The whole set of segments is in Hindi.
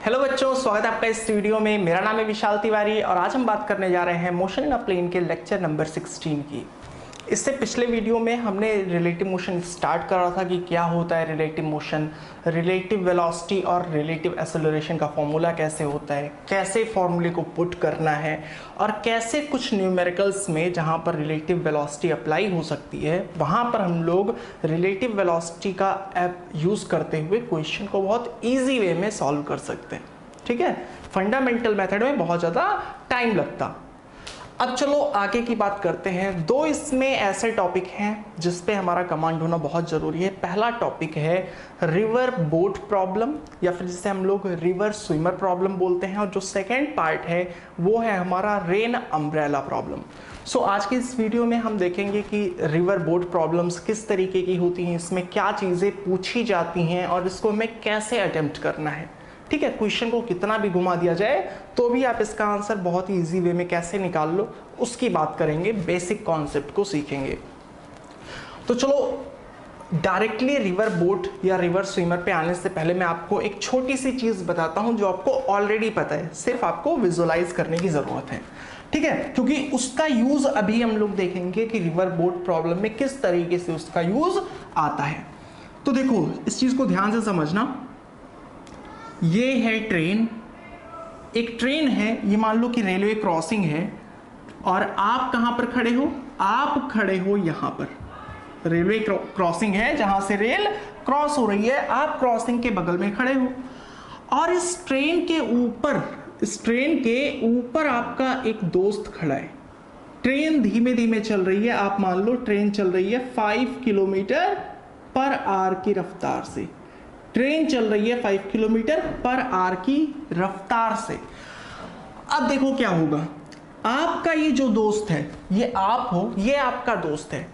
हेलो बच्चों, स्वागत है आपका इस वीडियो में। मेरा नाम है विशाल तिवारी और आज हम बात करने जा रहे हैं मोशन इन अ प्लेन के लेक्चर नंबर 16 की। इससे पिछले वीडियो में हमने रिलेटिव मोशन स्टार्ट करा था कि क्या होता है रिलेटिव मोशन, रिलेटिव वेलोसिटी और रिलेटिव एक्सेलरेशन का फॉर्मूला कैसे होता है, कैसे फॉर्मूले को पुट करना है और कैसे कुछ न्यूमेरिकल्स में जहाँ पर रिलेटिव वेलोसिटी अप्लाई हो सकती है वहाँ पर हम लोग रिलेटिव वेलोसिटी का ऐप यूज़ करते हुए क्वेश्चन को बहुत ईजी वे में सॉल्व कर सकते हैं। ठीक है, फंडामेंटल मेथड में बहुत ज़्यादा टाइम लगता। अब चलो आगे की बात करते हैं। दो इसमें ऐसे टॉपिक हैं जिस पे हमारा कमांड होना बहुत ज़रूरी है। पहला टॉपिक है रिवर बोट प्रॉब्लम या फिर जिसे हम लोग रिवर स्विमर प्रॉब्लम बोलते हैं, और जो सेकेंड पार्ट है वो है हमारा रेन अम्ब्रेला प्रॉब्लम। सो आज की इस वीडियो में हम देखेंगे कि रिवर बोट प्रॉब्लम्स किस तरीके की होती हैं, इसमें क्या चीज़ें पूछी जाती हैं और इसको हमें कैसे अटेम्प्ट करना है। ठीक है, क्वेश्चन को कितना भी घुमा दिया जाए तो भी आप इसका आंसर बहुत ही इजी वे में कैसे निकाल लो उसकी बात करेंगे, बेसिक कॉन्सेप्ट को सीखेंगे। तो चलो डायरेक्टली रिवर बोट या रिवर स्विमर पे आने से पहले मैं आपको एक छोटी सी चीज़ बताता हूं जो आपको ऑलरेडी पता है, सिर्फ आपको विजुअलाइज करने की ज़रूरत है। ठीक है, क्योंकि उसका यूज़ अभी हम लोग देखेंगे कि रिवर बोट प्रॉब्लम में किस तरीके से उसका यूज़ आता है। तो देखो इस चीज़ को ध्यान से समझना। ये है ट्रेन, एक ट्रेन है, ये मान लो कि रेलवे क्रॉसिंग है और आप कहां पर खड़े हो, आप खड़े हो यहां पर। रेलवे क्रॉसिंग है जहां से रेल क्रॉस हो रही है, आप क्रॉसिंग के बगल में खड़े हो और इस ट्रेन के ऊपर आपका एक दोस्त खड़ा है। ट्रेन धीमे धीमे चल रही है, आप मान लो ट्रेन चल रही है 5 किलोमीटर पर आवर की रफ्तार से। ट्रेन चल रही है 5 किलोमीटर पर आवर की रफ्तार से। अब देखो क्या होगा, आपका ये जो दोस्त है, ये आप हो, ये आपका दोस्त है।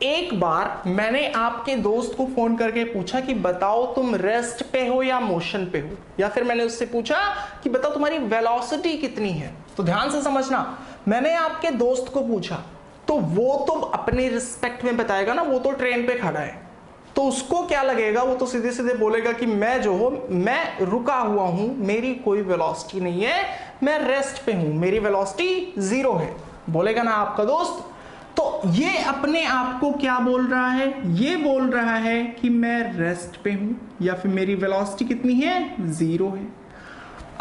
एक बार मैंने आपके दोस्त को फोन करके पूछा कि बताओ तुम रेस्ट पे हो या मोशन पे हो, या फिर मैंने उससे पूछा कि बताओ तुम्हारी वेलोसिटी कितनी है। तो ध्यान से समझना, मैंने आपके दोस्त को पूछा तो वो तो अपने रिस्पेक्ट में बताएगा ना, वो तो ट्रेन पे खड़ा है, तो उसको क्या लगेगा, वो तो सीधे सीधे बोलेगा कि मैं जो हूं मैं रुका हुआ हूं, मेरी कोई वेलोसिटी नहीं है, मैं रेस्ट पे हूं, मेरी वेलोसिटी 0 है, बोलेगा ना आपका दोस्त। तो ये अपने आप को क्या बोल रहा है, ये बोल रहा है कि मैं रेस्ट पे हूं या फिर मेरी वेलोसिटी कितनी है, 0 है।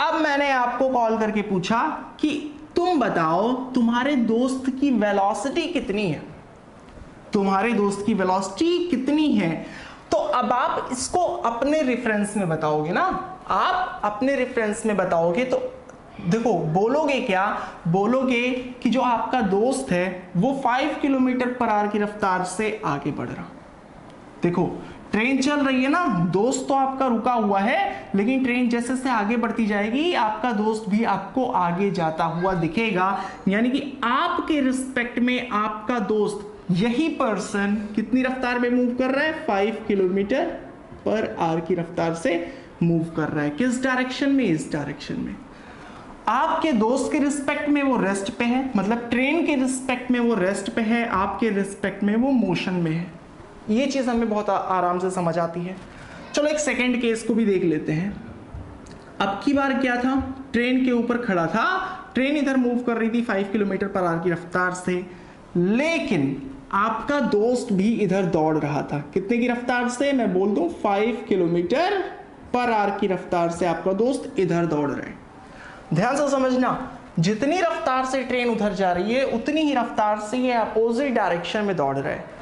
अब मैंने आपको कॉल करके पूछा कि तुम बताओ तुम्हारे दोस्त की वेलोसिटी कितनी है, तुम्हारे दोस्त की वेलोसिटी कितनी है। तो अब आप इसको अपने रेफरेंस में बताओगे ना, आप अपने रेफरेंस में बताओगे तो देखो बोलोगे क्या, बोलोगे कि जो आपका दोस्त है वो 5 किलोमीटर पर आवर की रफ्तार से आगे बढ़ रहा। देखो ट्रेन चल रही है ना, दोस्त तो आपका रुका हुआ है, लेकिन ट्रेन जैसे जैसे आगे बढ़ती जाएगी आपका दोस्त भी आपको आगे जाता हुआ दिखेगा। यानी कि आपके रिस्पेक्ट में आपका दोस्त, यही पर्सन कितनी रफ्तार में मूव कर रहा है, 5 किलोमीटर पर आवर की रफ्तार से मूव कर रहा है। किस डायरेक्शन में, इस डायरेक्शन में। आपके दोस्त के रिस्पेक्ट में वो रेस्ट पे है, मतलब ट्रेन के रिस्पेक्ट में वो रेस्ट पे है, आपके रिस्पेक्ट में वो मोशन में है। ये चीज हमें बहुत आराम से समझ आती है। चलो एक सेकेंड केस को भी देख लेते हैं। अब की बार क्या था, ट्रेन के ऊपर खड़ा था, ट्रेन इधर मूव कर रही थी 5 किलोमीटर पर आवर की रफ्तार से, लेकिन आपका दोस्त भी इधर दौड़ रहा था। कितने की रफ्तार से, मैं बोल दूं 5 किलोमीटर पर आवर की रफ्तार से आपका दोस्त इधर दौड़ रहा है। ध्यान से समझना, जितनी रफ्तार से ट्रेन उधर जा रही है उतनी ही रफ्तार से ये अपोजिट डायरेक्शन में दौड़ रहा है।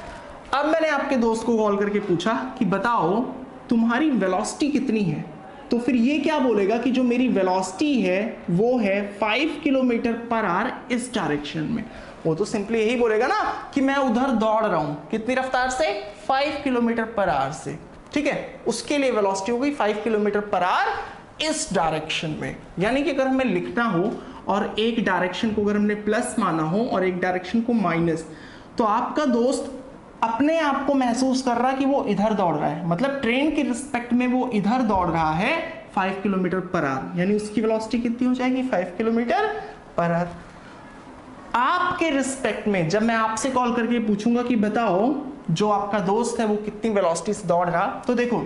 अब मैंने आपके दोस्त को कॉल करके पूछा कि बताओ तुम्हारी वेलोसिटी कितनी है, तो फिर ये क्या बोलेगा कि जो मेरी वेलोसिटी है वो है 5 किलोमीटर पर आवर इस डायरेक्शन में। वो तो सिंपली यही बोलेगा ना कि मैं उधर दौड़ रहा हूं, कितनी रफ्तार से, 5 किलोमीटर पर आवर से। ठीक है, उसके लिए वेलोसिटी हो गई 5 किलोमीटर पर आवर इस डायरेक्शन में। यानी कि अगर हमें लिखना हो और एक डायरेक्शन को अगर हमने प्लस माना हो और एक डायरेक्शन को माइनस, तो आपका दोस्त अपने आप को महसूस कर रहा है कि वो इधर दौड़ रहा है, मतलब ट्रेन के रिस्पेक्ट में वो इधर दौड़ रहा है 5 किलोमीटर पर आवर, यानी उसकी वेलोसिटी कितनी हो जाएगी, 5 किलोमीटर पर आवर। आपके रिस्पेक्ट में जब मैं आपसे कॉल करके पूछूंगा कि बताओ जो आपका दोस्त है वो कितनी वेलोसिटी से दौड़ रहा, तो देखो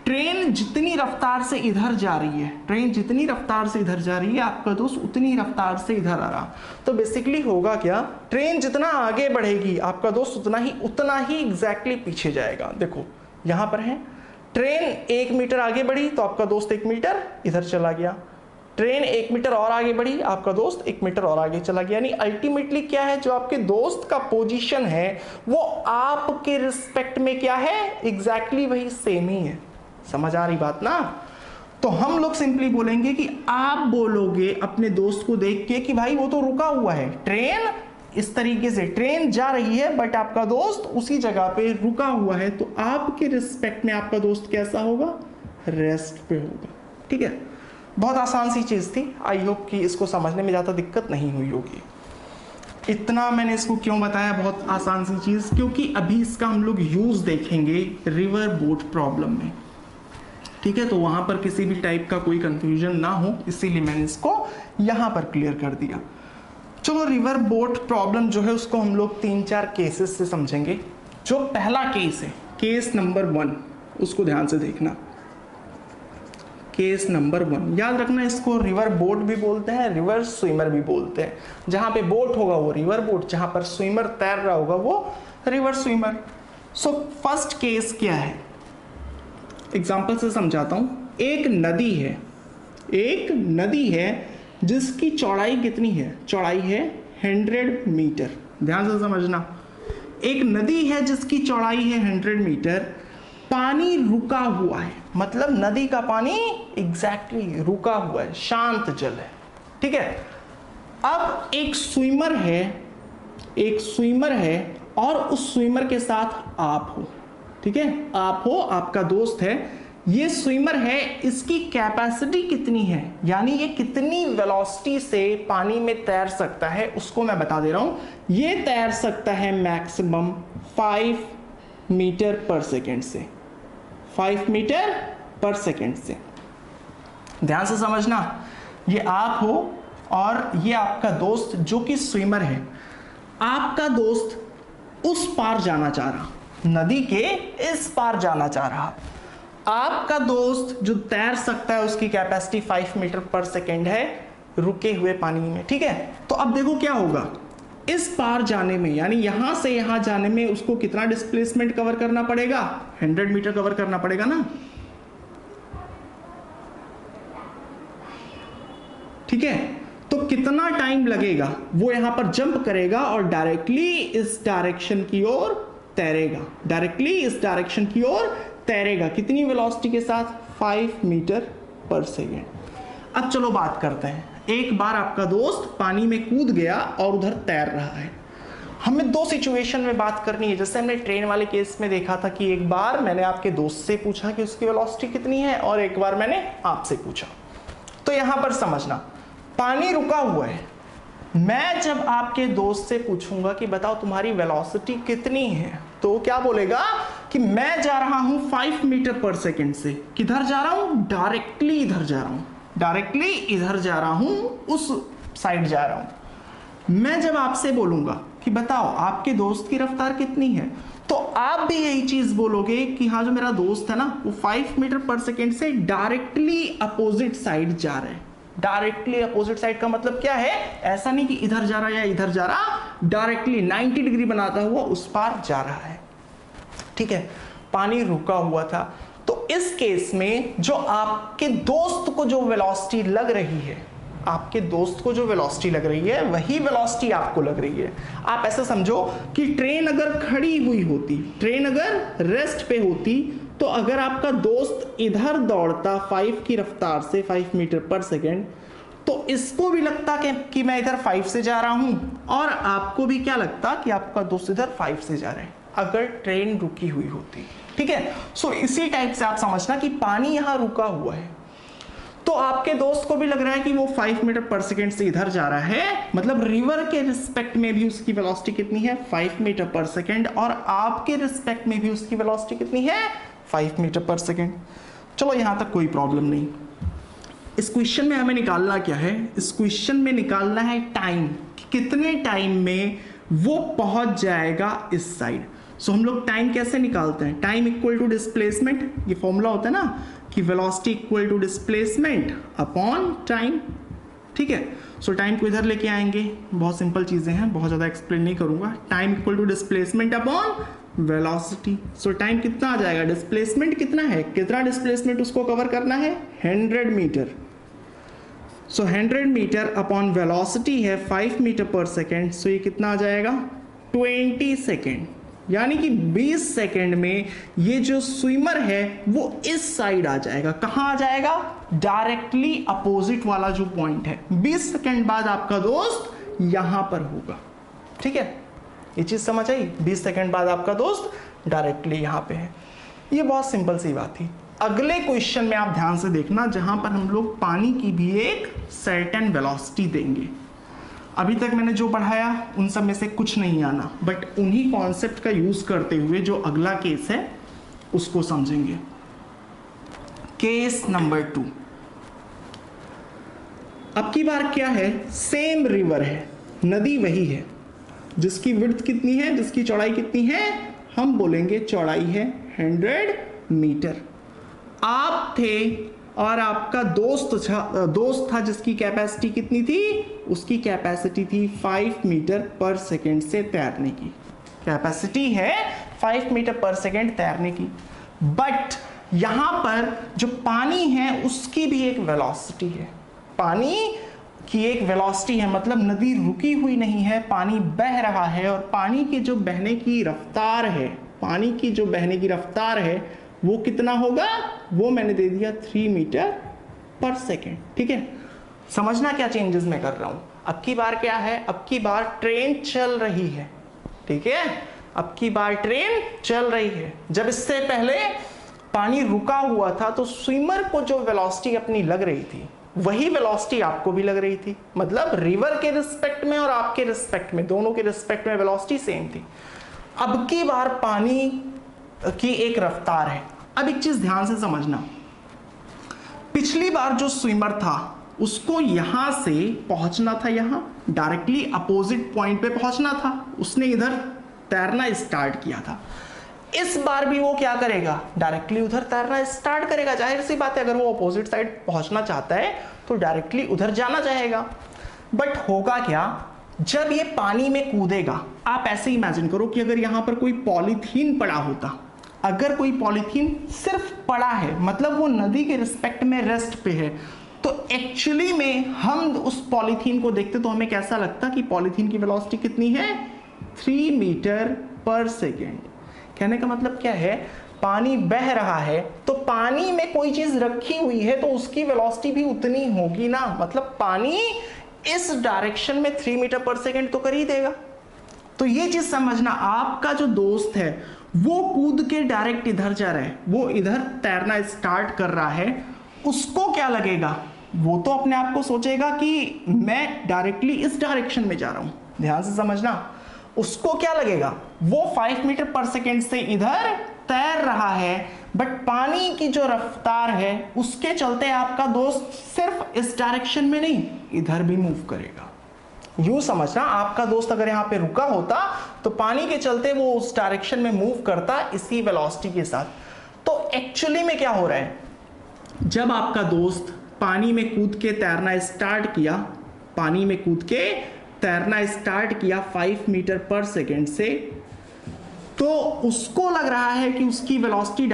ट्रेन जितनी रफ्तार से इधर जा रही है, ट्रेन जितनी रफ्तार से इधर जा रही है, आपका दोस्त उतनी रफ्तार से इधर आ रहा। तो बेसिकली होगा क्या, ट्रेन जितना आगे बढ़ेगी आपका दोस्त उतना ही एग्जैक्टली पीछे जाएगा। देखो यहां पर है, ट्रेन 1 मीटर आगे बढ़ी तो आपका दोस्त 1 मीटर इधर चला गया, ट्रेन 1 मीटर और आगे बढ़ी, आपका दोस्त 1 मीटर और आगे चला गया। यानी अल्टीमेटली क्या है, जो आपके दोस्त का पोजीशन है वो आपके रिस्पेक्ट में क्या है, एग्जैक्टली वही सेम ही है। समझ आ रही बात ना? तो हम लोग सिंपली बोलेंगे कि आप बोलोगे अपने दोस्त को देख के कि भाई वो तो रुका हुआ है, ट्रेन इस तरीके से ट्रेन जा रही है बट आपका दोस्त उसी जगह पे रुका हुआ है, तो आपके रिस्पेक्ट में आपका दोस्त कैसा होगा, रेस्ट पे होगा। ठीक है, बहुत आसान सी चीज थी। आई होप कि इसको समझने में ज्यादा दिक्कत नहीं हुई होगी। इतना मैंने इसको क्यों बताया बहुत आसान सी चीज, क्योंकि अभी इसका हम लोग यूज देखेंगे रिवर बोट प्रॉब्लम में। ठीक है, तो वहां पर किसी भी टाइप का कोई कंफ्यूजन ना हो, इसीलिए मैंने इसको यहां पर क्लियर कर दिया। चलो, रिवर बोट प्रॉब्लम जो है उसको हम लोग 3-4 केसेस से समझेंगे। जो पहला केस है, केस नंबर 1, उसको ध्यान से देखना। केस नंबर 1 याद रखना, इसको रिवर बोट भी बोलते हैं, रिवर स्विमर भी बोलते हैं। जहां पे बोट होगा वो रिवर बोट, जहां पर स्विमर तैर रहा होगा वो river swimmer. So first case क्या है, एग्जाम्पल से समझाता हूं। एक नदी है जिसकी चौड़ाई कितनी है, चौड़ाई है 100 मीटर। ध्यान से समझना, एक नदी है जिसकी चौड़ाई है 100 मीटर, पानी रुका हुआ है, मतलब नदी का पानी एग्जैक्टली रुका हुआ है, शांत जल है। ठीक है, अब एक स्विमर है और उस स्विमर के साथ आप हो। ठीक है, आप हो, आपका दोस्त है, ये स्विमर है, इसकी कैपेसिटी कितनी है, यानी ये कितनी वेलोसिटी से पानी में तैर सकता है उसको मैं बता दे रहा हूं। ये तैर सकता है मैक्सिमम 5 मीटर पर सेकेंड से, 5 मीटर पर सेकेंड से। ध्यान से समझना, ये आप हो और ये आपका दोस्त जो कि स्विमर है। आपका दोस्त उस पार जाना चाह रहा, नदी के इस पार जाना चाह रहा। आपका दोस्त जो तैर सकता है उसकी कैपेसिटी 5 मीटर पर सेकेंड है रुके हुए पानी में। ठीक है, तो अब देखो क्या होगा, इस पार जाने में यानी यहां से यहां जाने में उसको कितना डिस्प्लेसमेंट कवर करना पड़ेगा, 100 मीटर कवर करना पड़ेगा ना। ठीक है, तो कितना टाइम लगेगा, वो यहां पर जंप करेगा और डायरेक्टली इस डायरेक्शन की ओर तैरेगा, डायरेक्टली इस डायरेक्शन की ओर तैरेगा। कितनी वेलोसिटी के साथ, 5 मीटर पर सेकेंड। अब चलो बात करते हैं, एक बार आपका दोस्त पानी में कूद गया और उधर तैर रहा है। हमें 2 सिचुएशन में बात करनी है। जैसे हमने ट्रेन वाले केस में देखा था कि एक बार मैंने आपके दोस्त से पूछा कि उसकी वेलोसिटी कितनी है और एक बार मैंने आपसे पूछा। तो यहां पर समझना, पानी रुका हुआ है, मैं जब आपके दोस्त से पूछूंगा कि बताओ तुम्हारी वेलोसिटी कितनी है, तो क्या बोलेगा कि मैं जा रहा हूं 5 मीटर पर सेकेंड से। किधर जा रहा हूं, डायरेक्टली इधर जा रहा हूं, डायरेक्टली इधर जा रहा हूं, उस साइड जा रहा हूं। मैं जब आपसे बोलूंगा कि बताओ आपके दोस्त की रफ्तार कितनी है, तो आप भी यही चीज बोलोगे कि हाँ जो मेरा दोस्त है ना वो 5 मीटर पर सेकेंड से डायरेक्टली अपोजिट साइड जा रहा है। डायरेक्टली अपोजिट साइड का मतलब क्या है, ऐसा नहीं कि इधर जा रहा है या इधर जा रहा, डायरेक्टली 90 डिग्री बनाता हुआ उस पार जा रहा है। ठीक है, पानी रुका हुआ था। तो इस केस में जो आपके दोस्त को जो वेलोसिटी लग रही है, आपके दोस्त को जो वेलोसिटी लग रही है वही वेलोसिटी आपको लग रही है। आप ऐसा समझो कि ट्रेन अगर खड़ी हुई होती, ट्रेन अगर रेस्ट पे होती, तो अगर आपका दोस्त इधर दौड़ता 5 की रफ्तार से 5 मीटर पर सेकेंड, तो इसको भी लगता कि मैं इधर 5 से जा रहा हूं और आपको भी क्या लगता कि आपका दोस्त इधर 5 से जा रहा है, अगर ट्रेन रुकी हुई होती। ठीक है, सो इसी टाइप से आप समझना कि पानी यहां रुका हुआ है, तो आपके दोस्त को भी लग रहा है कि वो 5 मीटर पर सेकेंड से इधर जा रहा है, मतलब रिवर के रिस्पेक्ट में भी उसकी वेलोसिटी कितनी है, 5 मीटर पर सेकेंड, और आपके रिस्पेक्ट में भी उसकी वेलोसिटी कितनी है, 5 मीटर पर सेकेंड। चलो यहां तक कोई प्रॉब्लम नहीं। इस क्वेश्चन में हमें निकालना क्या है, इस क्वेश्चन में निकालना है टाइम, कितने टाइम में वो पहुंच जाएगा इस साइड। सो हम लोग टाइम कैसे निकालते हैं, टाइम इक्वल टू डिस्प्लेसमेंट, ये फॉर्मूला होता है ना कि velocity equal to displacement upon time, ठीक है। सो टाइम को इधर लेके आएंगे, बहुत सिंपल चीजें हैं, बहुत ज्यादा एक्सप्लेन नहीं करूंगा। Time equal to displacement upon velocity. So time कितना आ जाएगा, डिस्प्लेसमेंट कितना है, कितना डिस्प्लेसमेंट उसको कवर करना है, 100 मीटर। सो 100 मीटर अपॉन वेलोसिटी है 5 मीटर पर सेकेंड, सो ये कितना आ जाएगा 20 सेकेंड, यानी कि 20 सेकेंड में ये जो स्विमर है वो इस साइड आ जाएगा। कहां आ जाएगा, डायरेक्टली अपोजिट वाला जो पॉइंट है। 20 सेकेंड बाद आपका दोस्त यहां पर होगा, ठीक है, ये चीज समझ आई। 20 सेकेंड बाद आपका दोस्त डायरेक्टली यहां पे है। ये बहुत सिंपल सी बात थी। अगले क्वेश्चन में आप ध्यान से देखना, जहां पर हम लोग पानी की भी एक सर्टेन वेलोसिटी देंगे। अभी तक मैंने जो पढ़ाया उन सब में से कुछ नहीं आना, बट उन्हीं कॉन्सेप्ट का यूज करते हुए जो अगला केस है उसको समझेंगे। Case number 2। अब की बार क्या है, सेम रिवर है, नदी वही है, जिसकी विड्थ कितनी है, जिसकी चौड़ाई कितनी है, हम बोलेंगे चौड़ाई है 100 मीटर। आप थे और आपका दोस्त था जिसकी कैपेसिटी कितनी थी, उसकी कैपेसिटी थी 5 मीटर पर सेकेंड से तैरने की। कैपेसिटी है 5 मीटर पर सेकेंड तैरने की, बट यहां पर जो पानी है उसकी भी एक वेलोसिटी है, पानी की एक वेलोसिटी है, मतलब नदी रुकी हुई नहीं है, पानी बह रहा है। और पानी की जो बहने की रफ्तार है, पानी की जो बहने की रफ्तार है वो कितना होगा, वो मैंने दे दिया 3 मीटर पर सेकेंड, ठीक है। समझना क्या चेंजेस मैं कर रहा हूं। अब की बार क्या है, अब की बार ट्रेन चल रही है, ठीक है, अब की बार ट्रेन चल रही है। जब इससे पहले पानी रुका हुआ था तो स्विमर को जो वेलोसिटी अपनी लग रही थी वही वेलोसिटी आपको भी लग रही थी, मतलब रिवर के रिस्पेक्ट में और आपके रिस्पेक्ट में, दोनों के रिस्पेक्ट में वेलोसिटी सेम थी। अब की बार पानी की एक रफ्तार है। अब एक चीज ध्यान से समझना, पिछली बार जो स्विमर था उसको यहां से पहुंचना था, यहां डायरेक्टली अपोजिट पॉइंट पे पहुंचना था, उसने इधर तैरना स्टार्ट किया था। इस बार भी वो क्या करेगा, डायरेक्टली उधर तैरना स्टार्ट करेगा। जाहिर सी बात है, अगर वो अपोजिट साइड पहुंचना चाहता है तो डायरेक्टली उधर जाना चाहेगा। बट होगा क्या, जब ये पानी में कूदेगा, आप ऐसे इमेजिन करो कि अगर यहां पर कोई पॉलीथीन पड़ा होता, अगर कोई पॉलीथीन सिर्फ पड़ा है, मतलब वो नदी के रिस्पेक्ट में रेस्ट पे है, तो एक्चुअली में हम उस पॉलीथीन को देखते तो हमें कैसा लगता कि पॉलीथीन की वेलोसिटी कितनी है, 3 मीटर पर सेकेंड। कहने का मतलब क्या है, पानी बह रहा है तो पानी में कोई चीज रखी हुई है तो उसकी वेलोसिटी भी उतनी होगी ना, मतलब पानी इस डायरेक्शन में 3 मीटर पर सेकेंड तो कर ही देगा। तो ये चीज समझना, आपका जो दोस्त है वो कूद के डायरेक्ट इधर जा रहा है, वो इधर तैरना स्टार्ट कर रहा है, उसको क्या लगेगा, वो तो अपने आप को सोचेगा कि मैं डायरेक्टली इस डायरेक्शन में जा रहा हूं। ध्यान से समझना, उसको क्या लगेगा, वो 5 मीटर पर सेकेंड से इधर तैर रहा है, बट पानी की जो रफ्तार है उसके चलते आपका दोस्त सिर्फ इस डायरेक्शन में नहीं, इधर भी मूव करेगा। यूं समझना, आपका दोस्त अगर यहां पे रुका होता तो पानी के चलते वो उस डायरेक्शन में मूव करता इसी वेलोसिटी के साथ। तो एक्चुअली में क्या हो रहा है, जब आपका दोस्त पानी में कूद के तैरना स्टार्ट किया, पानी में कूद के तैरना स्टार्ट किया 5 मीटर पर सेकेंड से, तो उसको लग रहा है कि उसकी वेलोसिटी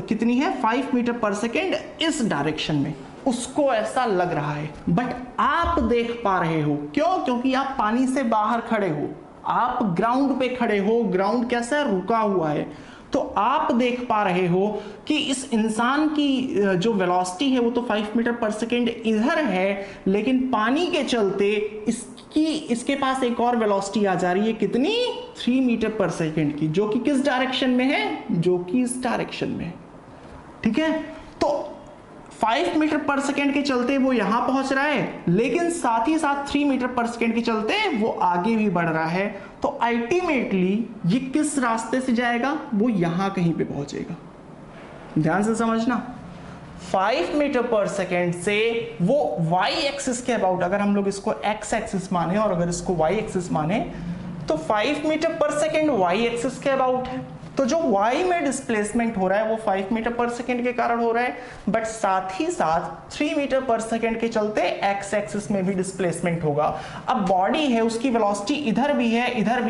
कितनी है, 5 मीटर पर सेकेंड इस डायरेक्शन में, उसको ऐसा लग रहा है। बट आप देख पा रहे हो, क्यों, क्योंकि आप पानी से बाहर खड़े हो, आप ग्राउंड पे खड़े हो, ग्राउंड कैसा रुका हुआ है, तो आप देख पा रहे हो कि इस इंसान की जो वेलोसिटी है वो तो 5 मीटर पर सेकेंड इधर है, लेकिन पानी के चलते इसके पास एक और वेलोसिटी आ जा रही है, कितनी, 3 मीटर पर सेकेंड की, जो कि किस डायरेक्शन में है, जो कि इस डायरेक्शन में है, ठीक है। तो 5 मीटर पर सेकेंड के चलते वो यहां पहुंच रहा है, लेकिन साथ ही साथ 3 मीटर पर सेकेंड के चलते वो आगे भी बढ़ रहा है। तो अल्टीमेटली ये किस रास्ते से जाएगा, वो यहां कहीं पे पहुंचेगा। ध्यान से समझना, 5 मीटर पर सेकेंड से वो y एक्सिस के अबाउट, अगर हम लोग इसको x एक्सिस माने और अगर इसको y एक्सिस माने, तो 5 मीटर पर सेकेंड वाई एक्सिस के अबाउट है, तो जो y में डिस्प्लेसमेंट हो रहा है वो 5 मीटर पर सेकेंड के कारण हो रहा है, बट साथ ही साथ 3 मीटर पर सेकेंड के चलते x एक्सिस में भी डिस्प्लेसमेंट होगा। अब बॉडी है उसकी वेलोसिटी इधर भी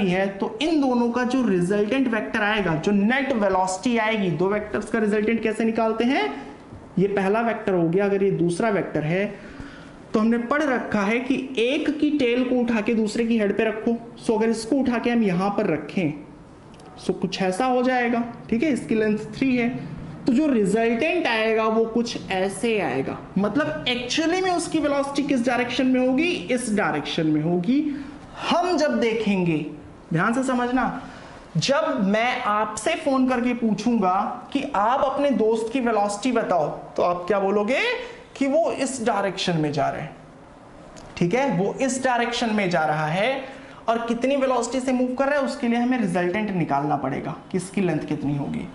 है, तो इन दोनों का जो रिजल्टेंट वेक्टर आएगा, जो नेट वेलोसिटी आएगी, दो वेक्टर्स का रिजल्टेंट कैसे निकालते हैं, ये पहला वेक्टर हो गया, अगर ये दूसरा वेक्टर है तो हमने पढ़ रखा है कि एक की टेल को उठा के दूसरे की हेड पे रखो। सो अगर इसको उठा के हम यहां पर रखें सो कुछ ऐसा हो जाएगा, ठीक है, इसकी लेंथ 3 है, तो जो रिजल्टेंट आएगा वो कुछ ऐसे आएगा। मतलब एक्चुअली में उसकी वेलोसिटी किस डायरेक्शन में होगी, इस डायरेक्शन में होगी। हम जब देखेंगे, ध्यान से समझना, जब मैं आपसे फोन करके पूछूंगा कि आप अपने दोस्त की वेलोसिटी बताओ, तो आप क्या बोलोगे कि वो इस डायरेक्शन में जा रहे हैं, ठीक है, वो इस डायरेक्शन में जा रहा है और कितनी वेलोसिटी से मूव कर रहा है उसके लिए हमें रिजल्टेंट निकालना पड़ेगा कि इसकी लेंथ कितनी होगी।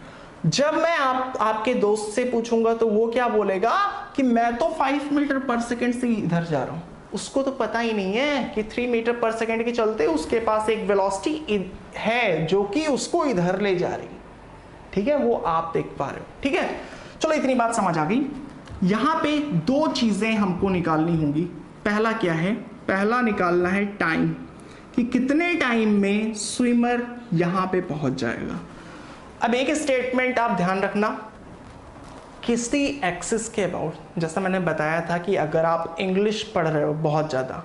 जब मैं आपके दोस्त से पूछूंगा तो वो क्या बोलेगा कि मैं तो 5 मीटर पर सेकेंड से इधर जा रहा हूं, उसको तो पता ही नहीं है कि 3 मीटर पर सेकेंड के चलते उसके पास एक वेलोसिटी है जो कि उसको इधर ले जा रही, ठीक है, वो आप देख पा रहे हो, ठीक है। चलो इतनी बात समझ आ गई। यहां पे दो चीजें हमको निकालनी होंगी। पहला क्या है, पहला निकालना है टाइम, कि कितने टाइम में स्विमर यहां पे पहुंच जाएगा। अब एक स्टेटमेंट आप ध्यान रखना, किसी एक्सिस के अबाउट, जैसा मैंने बताया था कि अगर आप इंग्लिश पढ़ रहे हो बहुत ज़्यादा,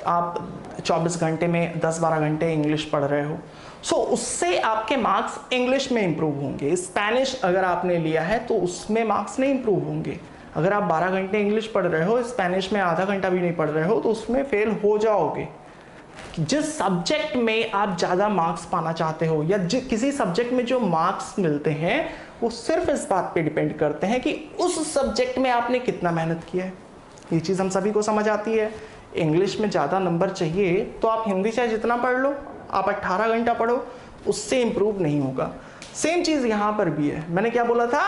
आप 24 घंटे में 10-12 घंटे इंग्लिश पढ़ रहे हो, सो उससे आपके मार्क्स इंग्लिश में इंप्रूव होंगे। स्पेनिश अगर आपने लिया है तो उसमें मार्क्स नहीं इंप्रूव होंगे। अगर आप 12 घंटे इंग्लिश पढ़ रहे हो, स्पेनिश में आधा घंटा भी नहीं पढ़ रहे हो, तो उसमें फेल हो जाओगे। जिस सब्जेक्ट में आप ज़्यादा मार्क्स पाना चाहते हो या किसी सब्जेक्ट में जो मार्क्स मिलते हैं वो सिर्फ इस बात पे डिपेंड करते हैं कि उस सब्जेक्ट में आपने कितना मेहनत किया है। ये चीज़ हम सभी को समझ आती है। इंग्लिश में ज़्यादा नंबर चाहिए तो आप हिंदी चाहे जितना पढ़ लो, आप 18 घंटा पढ़ो, उससे इम्प्रूव नहीं होगा। सेम चीज़ यहाँ पर भी है। मैंने क्या बोला था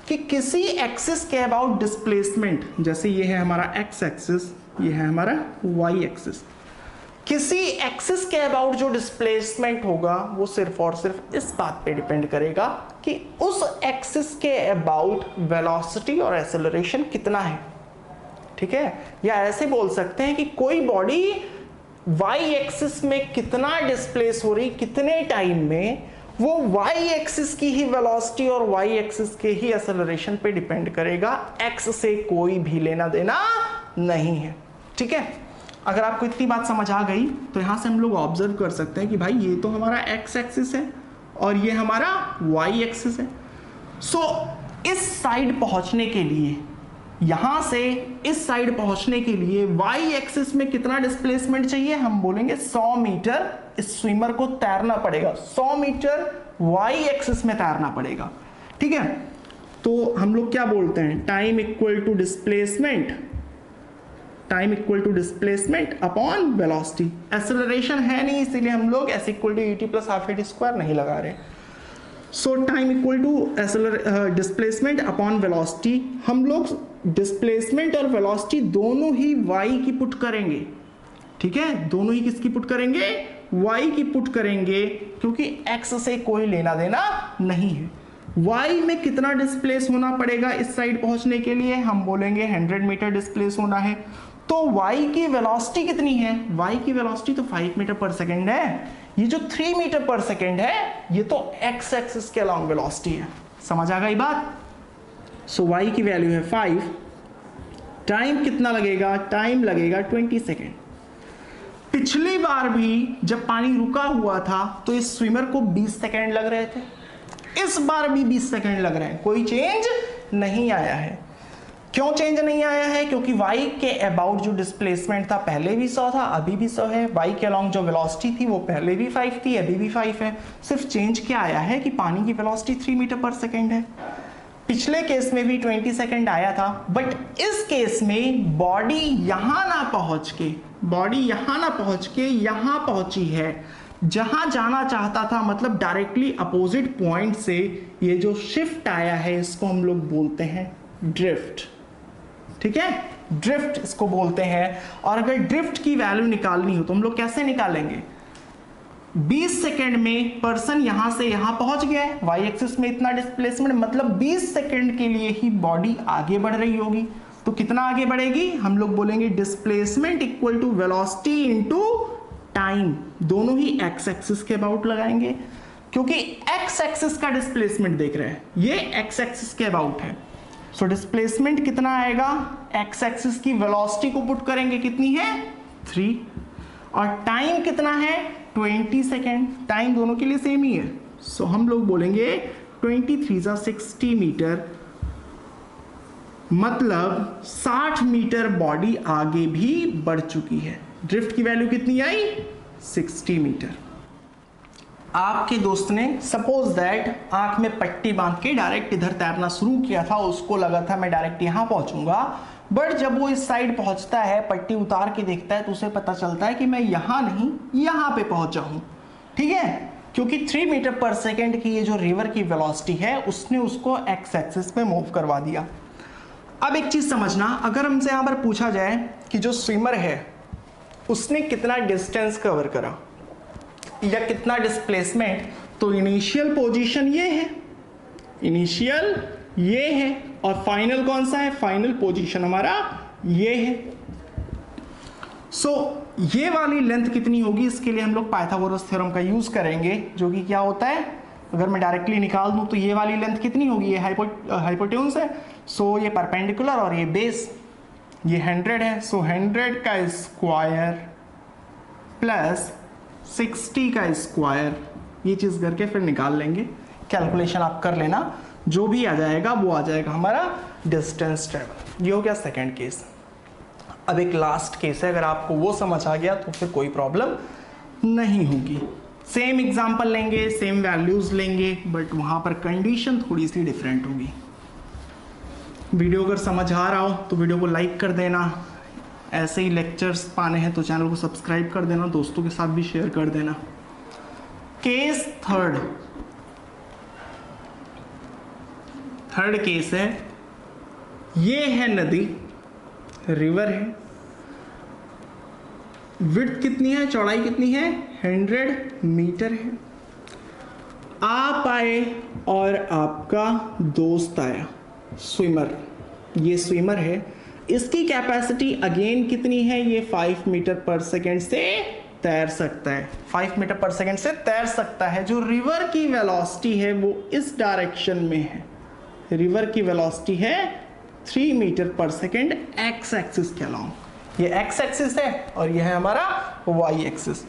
कि किसी एक्सिस के अबाउट डिस्प्लेसमेंट, जैसे ये है हमारा एक्स एक्सिस, ये है हमारा वाई एक्सिस, किसी एक्सिस के अबाउट जो डिस्प्लेसमेंट होगा वो सिर्फ और सिर्फ इस बात पे डिपेंड करेगा कि उस एक्सिस के अबाउट वेलोसिटी और एक्सेलरेशन कितना है, ठीक है। या ऐसे बोल सकते हैं कि कोई बॉडी वाई एक्सिस में कितना डिस्प्लेस हो रही, कितने टाइम में, वो वाई एक्सिस की ही वेलोसिटी और वाई एक्सिस के ही एक्सेलरेशन पे डिपेंड करेगा। एक्स से कोई भी लेना देना नहीं है, ठीक है। अगर आपको इतनी बात समझ आ गई तो यहां से हम लोग ऑब्जर्व कर सकते हैं कि भाई ये तो हमारा एक्स एक्सिस है और ये हमारा वाई एक्सिस है। सो इस साइड पहुंचने के लिए, यहां से इस साइड पहुंचने के लिए वाई एक्सिस में कितना डिस्प्लेसमेंट चाहिए, हम बोलेंगे 100 मीटर इस स्विमर को तैरना पड़ेगा। 100 मीटर वाई एक्सिस में तैरना पड़ेगा, ठीक है। तो हम लोग क्या बोलते हैं, time equal to displacement, time equal to displacement upon velocity. Acceleration है नहीं इसीलिए हम लोग s equal to et plus half at square नहीं लगा रहे। So time equal to displacement upon velocity, हम लोग डिस्प्लेसमेंट और वेलोसिटी दोनों ही y की पुट करेंगे, ठीक है, दोनों ही किसकी पुट करेंगे, y की पुट करेंगे, क्योंकि x से कोई लेना देना नहीं है। y में कितना डिस्प्लेस होना पड़ेगा इस साइड पहुंचने के लिए, हम बोलेंगे 100 मीटर डिस्प्लेस होना है। तो y की वेलोसिटी कितनी है, y की वेलोसिटी तो 5 मीटर पर सेकेंड है। ये जो 3 मीटर पर सेकेंड है ये तो x एक्सिस के अलॉन्ग वेलोसिटी है। समझ आ गई बात। सो y की वैल्यू है 5। टाइम कितना लगेगा, टाइम लगेगा 20 सेकेंड। पिछली बार भी जब पानी रुका हुआ था तो इस स्विमर को 20 सेकेंड लग रहे थे, इस बार भी 20 सेकेंड लग रहे हैं, कोई चेंज नहीं आया है। क्यों चेंज नहीं आया है, क्योंकि y के अबाउट जो डिस्प्लेसमेंट था पहले भी 100 था, अभी भी 100 है। y के अलॉन्ग जो वेलोसिटी थी वो पहले भी 5 थी, अभी भी 5 है। सिर्फ चेंज क्या आया है कि पानी की वेलोसिटी 3 मीटर पर सेकेंड है। पिछले केस में भी 20 सेकेंड आया था, बट इस केस में बॉडी यहां ना पहुंच के यहां पहुंची है जहां जाना चाहता था, मतलब डायरेक्टली अपोजिट पॉइंट से ये जो शिफ्ट आया है इसको हम लोग बोलते हैं ड्रिफ्ट, ठीक है, ड्रिफ्ट इसको बोलते हैं। और अगर ड्रिफ्ट की वैल्यू निकालनी हो तो हम लोग कैसे निकालेंगे, 20 सेकेंड में पर्सन यहां से यहां पहुंच गया है, वाई एक्सिस में इतना डिस्प्लेसमेंट, मतलब 20 सेकेंड के लिए ही बॉडी आगे बढ़ रही होगी। तो कितना आगे बढ़ेगी, हम लोग बोलेंगे displacement equal to velocity into time, दोनों ही एक्स एक्सिस के अबाउट लगाएंगे, क्योंकि एक्स एक्सिस का डिस्प्लेसमेंट देख रहे हैं, ये एक्स एक्सिस के अबाउट है। सो डिस्प्लेसमेंट कितना आएगा, एक्स एक्सिस की वेलोसिटी को पुट करेंगे, कितनी है 3, और टाइम कितना है 20 सेकेंड, टाइम दोनों के लिए सेम ही है। सो हम लोग बोलेंगे 23 × 60 मीटर, मतलब 60 मीटर बॉडी आगे भी बढ़ चुकी है। ड्रिफ्ट की वैल्यू कितनी आई 60 मीटर। आपके दोस्त ने सपोज दैट आंख में पट्टी बांध के डायरेक्ट इधर तैरना शुरू किया था, उसको लगा था मैं डायरेक्ट यहां पहुंचूंगा, बट जब वो इस साइड पहुंचता है, पट्टी उतार के देखता है, तो उसे पता चलता है कि मैं यहां नहीं यहां पे पहुंचा हूं। ठीक है, क्योंकि 3 मीटर पर सेकेंड की ये जो रिवर की वेलोसिटी है उसने उसको एक्स एक्सिस पे मूव करवा दिया। अब एक चीज समझना, अगर हमसे यहां पर पूछा जाए कि जो स्विमर है उसने कितना डिस्टेंस कवर करा या कितना डिस्प्लेसमेंट, तो इनिशियल पोजीशन ये है, इनिशियल ये है, और फाइनल कौन सा है, फाइनल पोजीशन हमारा ये है। सो ये वाली लेंथ कितनी होगी, इसके लिए हम लोग पाइथागोरस थ्योरम का यूज करेंगे, जो कि क्या होता है, अगर मैं डायरेक्टली निकाल दूं तो ये वाली लेंथ कितनी होगी, ये हाइपोटेन्यूज है, सो ये परपेंडिकुलर और ये बेस, ये 100 है, सो 100 का स्क्वायर प्लस 60 का स्क्वायर, ये चीज करके फिर निकाल लेंगे, कैलकुलेशन आप कर लेना, जो भी आ जाएगा वो आ जाएगा हमारा डिस्टेंस ट्रेवल। ये हो गया सेकंड केस। अब एक लास्ट केस है, अगर आपको वो समझ आ गया तो फिर कोई प्रॉब्लम नहीं होगी। सेम एग्जांपल लेंगे, सेम वैल्यूज लेंगे, बट वहां पर कंडीशन थोड़ी सी डिफरेंट होगी। वीडियो अगर समझ आ रहा हो तो वीडियो को लाइक कर देना, ऐसे ही लेक्चर्स पाने हैं तो चैनल को सब्सक्राइब कर देना, दोस्तों के साथ भी शेयर कर देना। केस थर्ड केस है, ये है नदी, रिवर है, विड्थ कितनी है, चौड़ाई कितनी है 100 मीटर है। आप आए और आपका दोस्त आया, स्विमर, ये स्विमर है, इसकी कैपेसिटी अगेन कितनी है, ये 5 मीटर पर सेकेंड से तैर सकता है, 5 मीटर पर सेकेंड से तैर सकता है। जो रिवर की वेलोसिटी है वो इस डायरेक्शन में है, रिवर की वेलोसिटी है 3 मीटर पर सेकेंड एक्स एक्सिस के अलोंग, ये एक्स एक्सिस है और ये है हमारा वाई एक्सिस।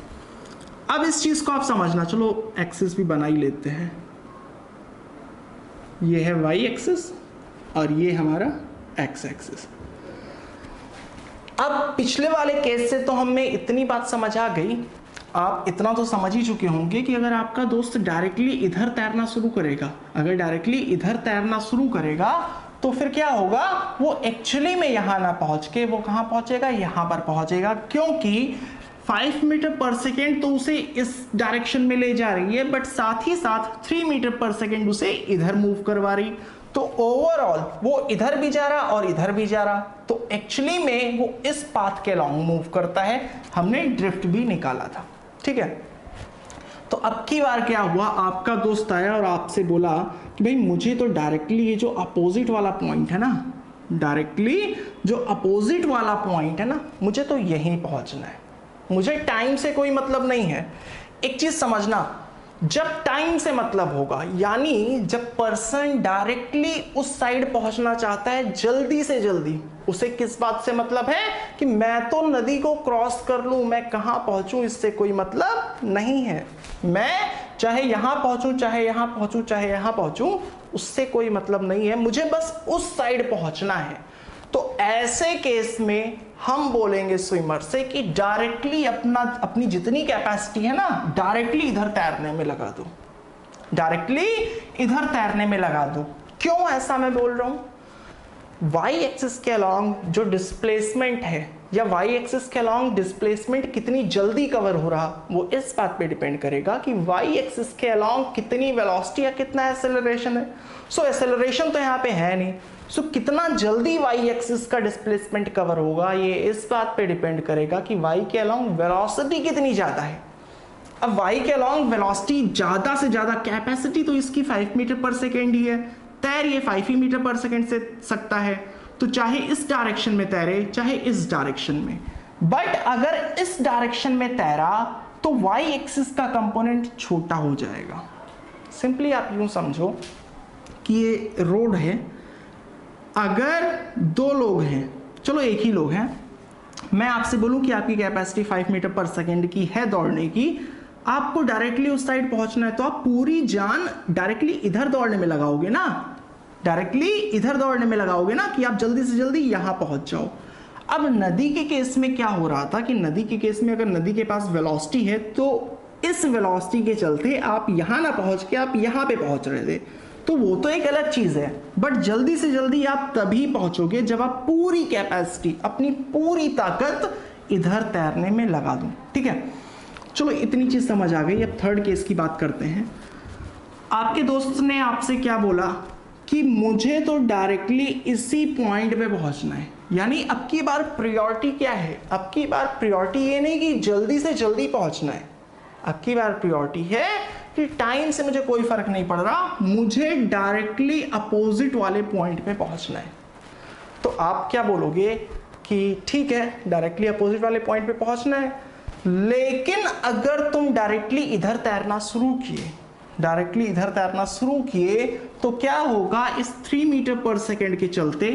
अब इस चीज को आप समझना, चलो एक्सिस भी बना ही लेते हैं, ये है वाई एक्सिस और ये हमारा एक्स एक्सिस। अब पिछले वाले केस से तो हमें इतनी बात समझ आ गई, आप इतना तो समझ ही चुके होंगे कि अगर आपका दोस्त डायरेक्टली इधर तैरना शुरू करेगा, अगर डायरेक्टली इधर तैरना शुरू करेगा तो फिर क्या होगा, वो एक्चुअली में यहां ना पहुंच के वो कहां पहुंचेगा, यहां पर पहुंचेगा, क्योंकि 5 मीटर पर सेकेंड तो उसे इस डायरेक्शन में ले जा रही है, बट साथ ही साथ 3 मीटर पर सेकेंड उसे इधर मूव करवा रही, तो ओवरऑल वो इधर भी जा रहा और इधर भी जा रहा, तो एक्चुअली में वो इस पाथ के लॉन्ग मूव करता है। हमने ड्रिफ्ट भी निकाला था, ठीक है। तो अब की बार क्या हुआ, आपका दोस्त आया और आपसे बोला कि भाई मुझे तो डायरेक्टली ये जो अपोजिट वाला पॉइंट है ना, डायरेक्टली जो अपोजिट वाला पॉइंट है ना, मुझे तो यहीं पहुंचना है, मुझे टाइम से कोई मतलब नहीं है। एक चीज समझना, जब टाइम से मतलब होगा, यानी जब पर्सन डायरेक्टली उस साइड पहुंचना चाहता है जल्दी से जल्दी, उसे किस बात से मतलब है कि मैं तो नदी को क्रॉस कर लूं, मैं कहां पहुंचूं इससे कोई मतलब नहीं है, मैं चाहे यहां पहुंचूं, चाहे यहां पहुंचूं, चाहे यहां पहुंचूं, उससे कोई मतलब नहीं है, मुझे बस उस साइड पहुंचना है। तो ऐसे केस में हम बोलेंगे स्विमर से कि डायरेक्टली अपनी जितनी कैपेसिटी है ना, डायरेक्टली इधर तैरने में लगा दो, डायरेक्टली इधर तैरने में लगा दो। क्यों ऐसा मैं बोल रहा हूं, वाई एक्सिस के अलोंग जो डिस्प्लेसमेंट है, या वाई एक्सिस के अलोंग डिस्प्लेसमेंट कितनी जल्दी कवर हो रहा, वो इस बात पे डिपेंड करेगा कि वाई एक्सिस के अलोंग कितनी वेलोसिटी या कितना एक्सेलरेशन है। सो एक्सेलरेशन तो यहाँ पे है नहीं, सो कितना जल्दी वाई एक्सिस का डिस्प्लेसमेंट कवर होगा, ये इस बात पे डिपेंड करेगा कि वाई के अलोंग वेलोसिटी कितनी ज्यादा है। अब y के अलॉन्ग वेलोसिटी ज्यादा से ज्यादा, कैपेसिटी तो इसकी 5 मीटर पर सेकेंड ही है, तैर ये 5 ही मीटर पर सेकेंड से सकता है, तो चाहे इस डायरेक्शन में तैरे चाहे इस डायरेक्शन में। बट अगर इस डायरेक्शन में तैरा तो y एक्सिस का कंपोनेंट छोटा हो जाएगा। सिंपली आप यूं समझो कि ये रोड है, अगर दो लोग हैं, चलो एक ही लोग हैं, मैं आपसे बोलूं कि आपकी कैपेसिटी 5 मीटर पर सेकेंड की है दौड़ने की, आपको डायरेक्टली उस साइड पहुंचना है, तो आप पूरी जान डायरेक्टली इधर दौड़ने में लगाओगे ना, डायरेक्टली इधर दौड़ने में लगाओगे ना कि आप जल्दी से जल्दी यहां पहुंच जाओ। अब नदी के केस में क्या हो रहा था कि नदी के केस में अगर नदी के पास वेलोसिटी है तो इस वेलोसिटी के चलते आप यहां ना पहुंच के आप यहां पे पहुंच रहे थे, तो वो तो एक अलग चीज है। बट जल्दी से जल्दी आप तभी पहुंचोगे जब आप पूरी कैपेसिटी, अपनी पूरी ताकत इधर तैरने में लगा दूं। ठीक है, चलो इतनी चीज समझ आ गई। अब थर्ड केस की बात करते हैं। आपके दोस्त ने आपसे क्या बोला कि मुझे तो डायरेक्टली इसी पॉइंट पे पहुंचना है, यानी अब की बार प्रायोरिटी क्या है, अब की बार प्रायोरिटी ये नहीं कि जल्दी से जल्दी पहुंचना है, अब की बार प्रायोरिटी है कि टाइम से मुझे कोई फर्क नहीं पड़ रहा, मुझे डायरेक्टली अपोजिट वाले पॉइंट पे पहुंचना है। तो आप क्या बोलोगे कि ठीक है डायरेक्टली अपोजिट वाले पॉइंट पे पहुंचना है, लेकिन अगर तुम डायरेक्टली इधर तैरना शुरू किए, डायरेक्टली इधर तैरना शुरू किए तो क्या होगा, इस 3 मीटर पर सेकेंड के चलते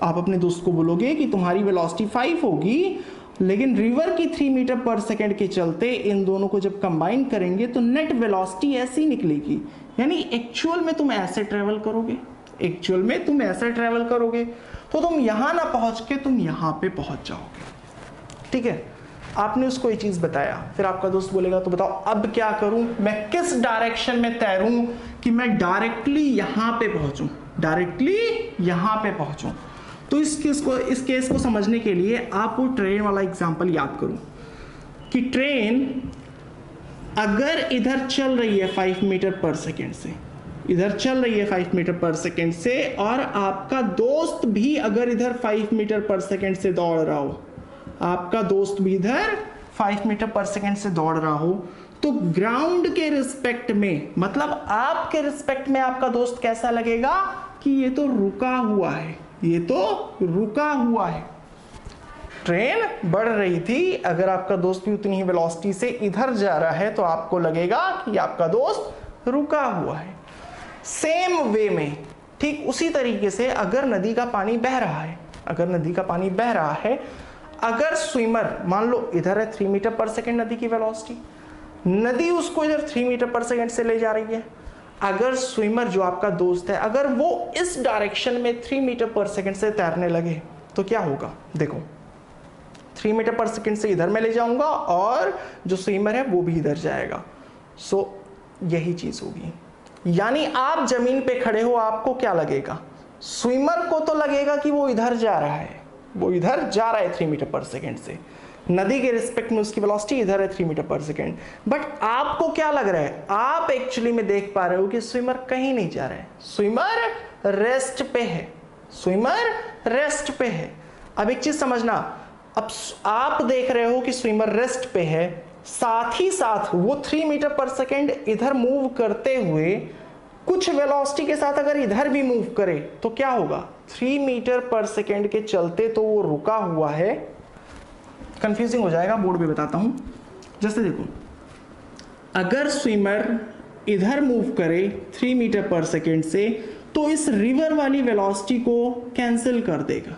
आप अपने दोस्त को बोलोगे कि तुम्हारी वेलोसिटी 5 होगी, लेकिन रिवर की 3 मीटर पर सेकेंड के चलते इन दोनों को जब कंबाइन करेंगे तो नेट वेलोसिटी ऐसी निकलेगी, यानी एक्चुअल में तुम ऐसे ट्रेवल करोगे, एक्चुअल में तुम ऐसे ट्रेवल करोगे, तो तुम यहां ना पहुंच के तुम यहां पे पहुंच जाओगे। ठीक है, आपने उसको ये चीज बताया, फिर आपका दोस्त बोलेगा तो बताओ अब क्या करूं, मैं किस डायरेक्शन में तैरूं कि मैं डायरेक्टली यहां पे पहुंचूं, डायरेक्टली यहां पे पहुंचूं। तो इस केस को समझने के लिए आप वो ट्रेन वाला एग्जांपल याद करो कि ट्रेन अगर इधर चल रही है 5 मीटर पर सेकेंड से, इधर चल रही है 5 मीटर पर सेकेंड से, और आपका दोस्त भी अगर इधर 5 मीटर पर सेकेंड से दौड़ रहा हो, आपका दोस्त भी इधर 5 मीटर पर सेकेंड से दौड़ रहा हो, तो ग्राउंड के रिस्पेक्ट में, मतलब आपके रिस्पेक्ट में आपका दोस्त कैसा लगेगा कि ये तो रुका हुआ है, ये तो रुका हुआ है। ट्रेन बढ़ रही थी, अगर आपका दोस्त भी उतनी ही वेलोसिटी से इधर जा रहा है तो आपको लगेगा कि आपका दोस्त रुका हुआ है। सेम वे में, ठीक उसी तरीके से अगर नदी का पानी बह रहा है, अगर नदी का पानी बह रहा है, अगर स्विमर मान लो इधर है 3 मीटर पर सेकेंड नदी की वेलोसिटी, नदी उसको इधर 3 मीटर पर सेकेंड से ले जा रही है, अगर स्विमर जो आपका दोस्त है अगर वो इस डायरेक्शन में 3 मीटर पर सेकेंड से तैरने लगे तो क्या होगा, देखो 3 मीटर पर सेकेंड से इधर मैं ले जाऊंगा और जो स्विमर है वो भी इधर जाएगा। सो यही चीज होगी, यानी आप जमीन पे खड़े हो, आपको क्या लगेगा, स्विमर को तो लगेगा कि वो इधर जा रहा है, वो इधर जा रहा है 3 मीटर पर सेकेंड से, नदी के रिस्पेक्ट में उसकी वेलोसिटी इधर है 3 मीटर पर सेकेंड, बट आपको क्या लग रहा है, आप एक्चुअली में देख पा रहे हो कि स्विमर कहीं नहीं जा रहा है, स्विमर रेस्ट पे है, स्विमर रेस्ट पे है। अब एक चीज समझना, अब आप देख रहे हो कि स्विमर रेस्ट पे है, साथ ही साथ वो 3 मीटर पर सेकेंड इधर मूव करते हुए कुछ वेलोसिटी के साथ अगर इधर भी मूव करे तो क्या होगा, 3 मीटर पर सेकेंड के चलते तो वो रुका हुआ है। कंफ्यूजिंग हो जाएगा, बोर्ड पे बताता हूं। जैसे देखो, अगर स्विमर इधर मूव करे 3 मीटर पर सेकेंड से तो इस रिवर वाली वेलोसिटी को कैंसिल कर देगा।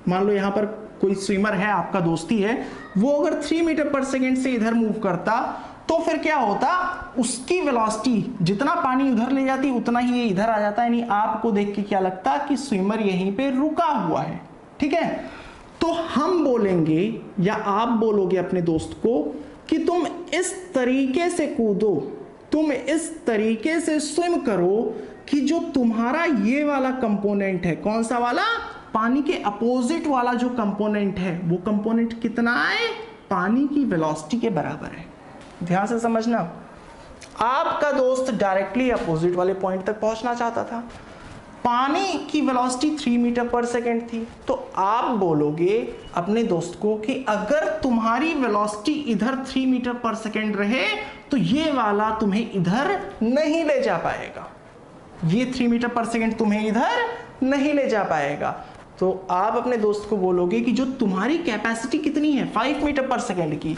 मान लो यहां पर कोई स्विमर है, आपका दोस्ती है, वो अगर 3 मीटर पर सेकेंड से इधर मूव करता तो फिर क्या होता, उसकी वेलोसिटी जितना पानी उधर ले जाती उतना ही ये इधर आ जाता, यानी आपको देख के क्या लगता कि स्विमर यहीं पे रुका हुआ है। ठीक है, तो हम बोलेंगे या आप बोलोगे अपने दोस्त को कि तुम इस तरीके से कूदो, तुम इस तरीके से स्विम करो कि जो तुम्हारा ये वाला कंपोनेंट है, कौन सा वाला, पानी के अपोजिट वाला जो कंपोनेंट है, वो कंपोनेंट कितना है, पानी की वेलोसिटी के बराबर है। ध्यान से समझना, आपका दोस्त डायरेक्टली अपोजिट वाले पॉइंट तक पहुंचना चाहता था, पानी की वेलोसिटी 3 मीटर पर सेकेंड थी, तो आप बोलोगे अपने दोस्त को कि अगर तुम्हारी वेलोसिटी इधर 3 मीटर पर सेकेंड रहे तो ये वाला तुम्हें इधर नहीं ले जा पाएगा, ये 3 मीटर पर सेकेंड तुम्हें इधर नहीं ले जा पाएगा। तो आप अपने दोस्त को बोलोगे कि जो तुम्हारी कैपेसिटी कितनी है 5 मीटर पर सेकेंड की,